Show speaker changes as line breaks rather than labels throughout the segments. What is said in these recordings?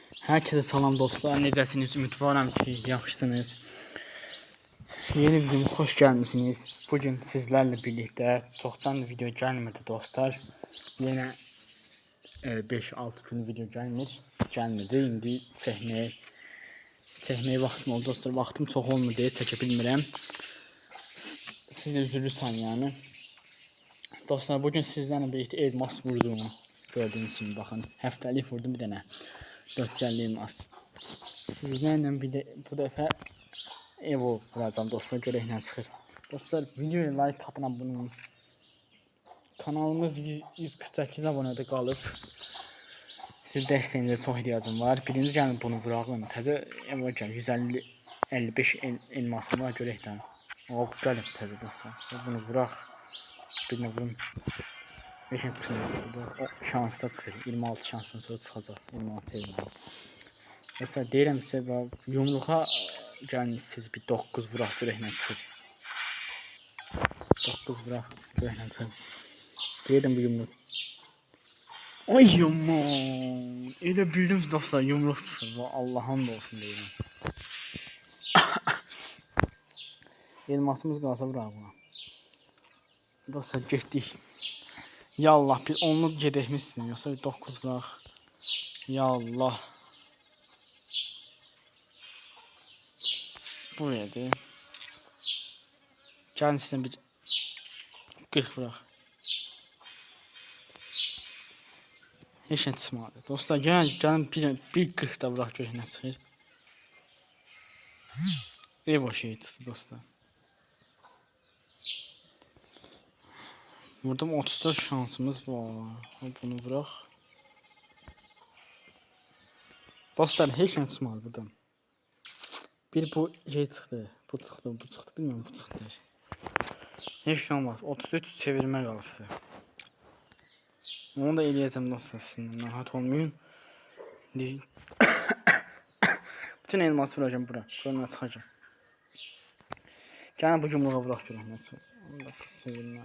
Herkese salam dostlar, necəsiniz? Ümidvaram ki, yaxşısınız. Yeni videoma xoş gəlmisiniz. Bugün sizlərlə birlikdə çoxdan video gəlmirdi dostlar. Yenə 5-6 gün video gəlmirdi. İndi çəkməyə vaxtım oldu dostlar. Vaxtım çox olmur deyə çəkə bilmirəm. Siz də üzülürsən yəni. Dostlar, bugün sizlərlə birlikdə elmas vurdum. Gördüyünüz kimi baxın, həftəlik vurdum bir dənə. 450 elmas. Sizlərlə bir də bu dəfə Evo vuracam dostlar, görək nə çıxır. Dostlar, videoya like atın, abunə olun. Kanalımız 148 abunədə qalıb. Sizin dəstəyinizə çox ehtiyacım var. Birinci gəlin bunu vurağım. Təzə Evo gəl 155 elmasım var, görək də. O gəlib təzə dostlar. Bunu vuraq. Birinə vurum. 5 çıxacaq. O şansda çıxır. 26 şansdan sonra çıxacaq. 26 elmas. Mesela deyirəm sizə, yumruğa gəlin siz bir 9 vuraq, görək nə çıxır. 9 vuraq, görək nə çıxır. Deyirəm bu yumruq. Ay yaman. Elə bildim dostlar, yumruq çıxır. Allah'ın da olsun deyirəm. Elmasımız qalsa vuraq buna. Dostlar getdik. Ya Allah, bir onlu gedəkmişsin, yoxsa 9 vuraq. Ya Allah. Bu nədir? Gəlin sizdən bir 40 vuraq. Heç nə çıxmadı. Dostlar, gəlin bir 40 da vuraq, görək nə çıxır. Evo şey çıxdı dostlar. Vurdum, 34 şansımız var. Bunu vuraq. Dostlar, heç nə çıxmadı buradan. Bir bu şey çıxdı. Bu çıxdı. Bilmiyorum, bu çıxdı. Heç nə olmaz. 33 çevirmə qalıbdı. Onu da eləyəcəm dostlar sizinlə. Narahat olmayın. Bütün elması vuracağım bura. Buranın çıxacağım. Gəlin bu yumruğa vuraq görək nə çıxır. 19 çevirmə.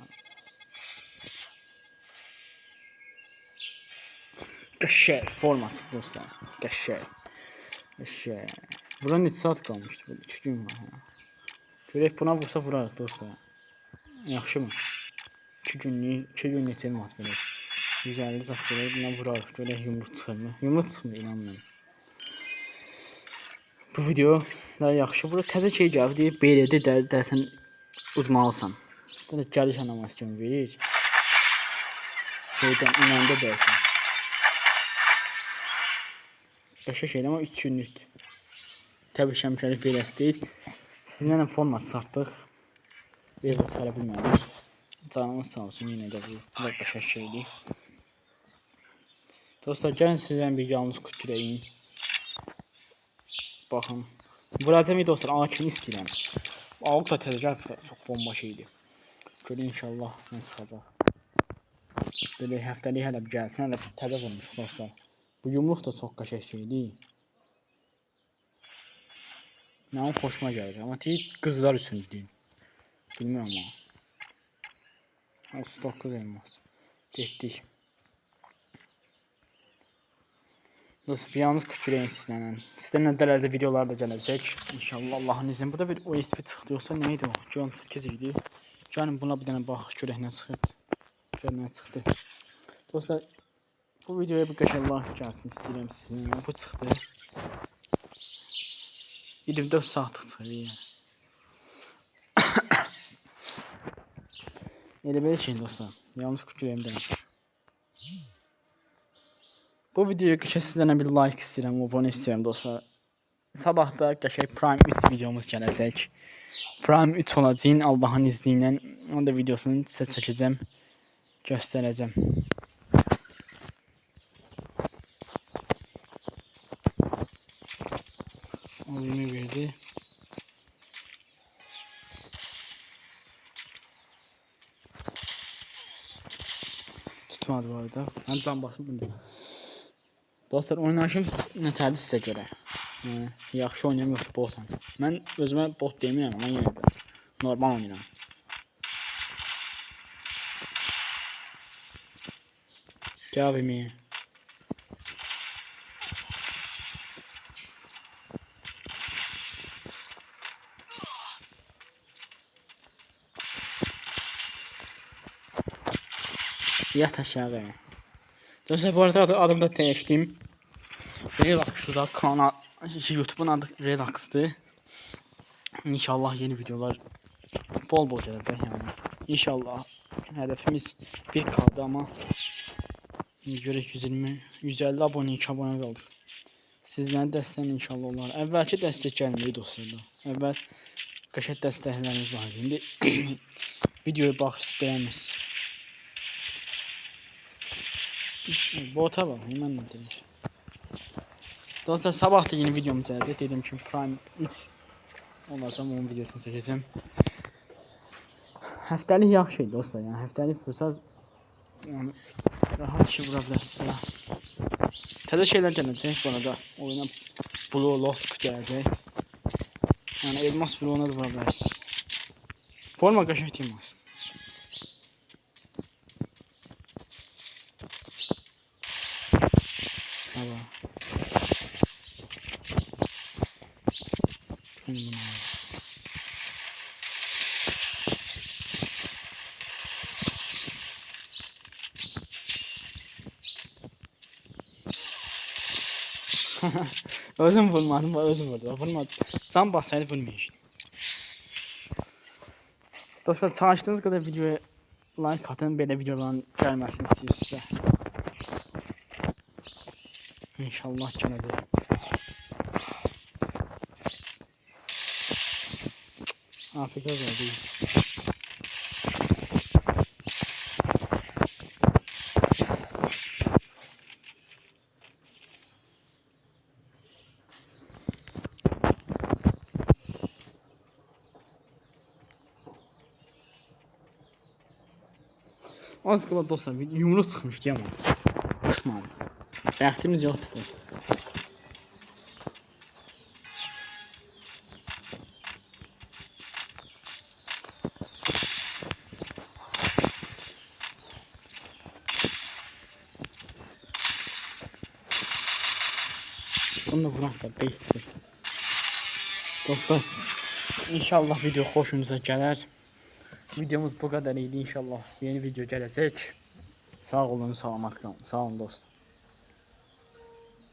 Qəşəng forması dostlar. Qəşəng. Bura neçə saat qalmışdı? 2 gün var. Görək buna vursa vurarıq dostlar. Yaxşı mı? 2 gün neçə elmas verir? 150 zat verir. Buna vurarıq. Görək yumruq çıxır mı? Yumruq çıxmır, inanmıyorum. Bu video daha yaxşı. Burada təzə şey gəlib deyib BLD dərsən udmalısan. Burada gəliş animasyon verir. Şeydən inanda dərsən. Başka şeyler ama 3 günlük. Tabii şəmkəlik beləsi deyil. Sizinlə format satdıq. Bir vaxt hələ bilmədik. Canımız sağ olsun, yenə də bu başa şeydir. Dostlar, gəlin sizdən bir yalnız kütürəyin. Baxın. Vuracam dostlar, A2'ni istəyirəm. A2 da təzəcək də çox bomba şeydir. Görün inşallah nə çıxacaq. Belə həftəlik hələ bir gəlsin, hələ təzə vurmuşuq dostlar. Bu yumruq da çox qəşəng şeydir. Mənim xoşuma gəlir. Amma deyil, qızlar üçün deyil. Bilmirəm amma. 9 elmas. Getdik. Dostlar, bir yalnız küçüləyim sizlərlə. Sizlərlə dələzə videolar da gələcək. İnşallah Allah'ın izniyle. Burada bir OSP çıxdı. Yoxsa neydi o? 8 idi. Gəlin buna bir dənə bax, görək nə çıxır. Görək nə çıxdı. Dostlar, bu videoya bir qəşəng like gəlsin istəyirəm sizin. Bu çıxdı. 24 saatlıq çıxır yəni. Elə belə şey dostlar. Yalnız küçüləyim deyəm. Bu videoya qəşəng sizlərlə bir like istəyirəm, abunə istəyirəm dostlar. Sabah da qəşəng Prime 3 videomuz gələcək. Prime 3 olacaq Allah'ın izni ilə. Onun da videosunu sizə çəkəcəm, göstərəcəm. O 20 verdi. Tutmadı bu arada. Ben can basım bunu. Dostlar, oynayışım nətərdir sizə görə. Yaxşı oynayam yoxsa botam. Mən özümə bot demirəm, amma yenə də normal oynayıram. Gəl abimi. Yat aşağı. Dostlar bu arada adımı da değiştim. Relax'da kanal YouTube'un adı Relax'tı. İnşallah yeni videolar bol bol gelecek yani. İnşallah hedefimiz 1K'dı ama görək 150 abone, 2 abone qaldı. Sizlərin dəstəyin inşallah olar. Əvvəlki dəstək gəlməydi dostlar. Əvvəl qəşəng dəstəkləriniz var. İndi videoya baxırsınız, bəyənmirsiniz. Bota bak, hemen ne demiş. Dostlar sabah da yeni videomuz gəldi. Dedim ki Prime 3 olacağım, onun videosunu çəkəcəm. Həftəlik yaxşı şey dostlar, yəni həftəlik fürsət yəni rahat işi vura bilərsiniz. Təzə şeylər gələcək bu arada. Oyuna Blue Lost gələcək. Yəni elmas bloğuna da vura bilərsiniz. Forma qəşəng olmaz. Hava. Özüm vurmadım, özüm vurdu. Vurmadım. Can basaydı vurmayışdım. Dostlar çalıştığınız kadar videoya like atın, böyle videoların gelmesini istiyorsa. İnşallah gələcək. Afiyet olsun. Az qala dostlar yumruq çıxmışdı amma. Çıxmadı. Bəxtimiz yoxdur dostlar. Bunu da vurak da 5-0. Dostlar inşallah video xoşunuza gələr. Videomuz bu qədər idi inşallah. Yeni video gələcək. Sağ olun, salamat qalın. Sağ olun dostlar.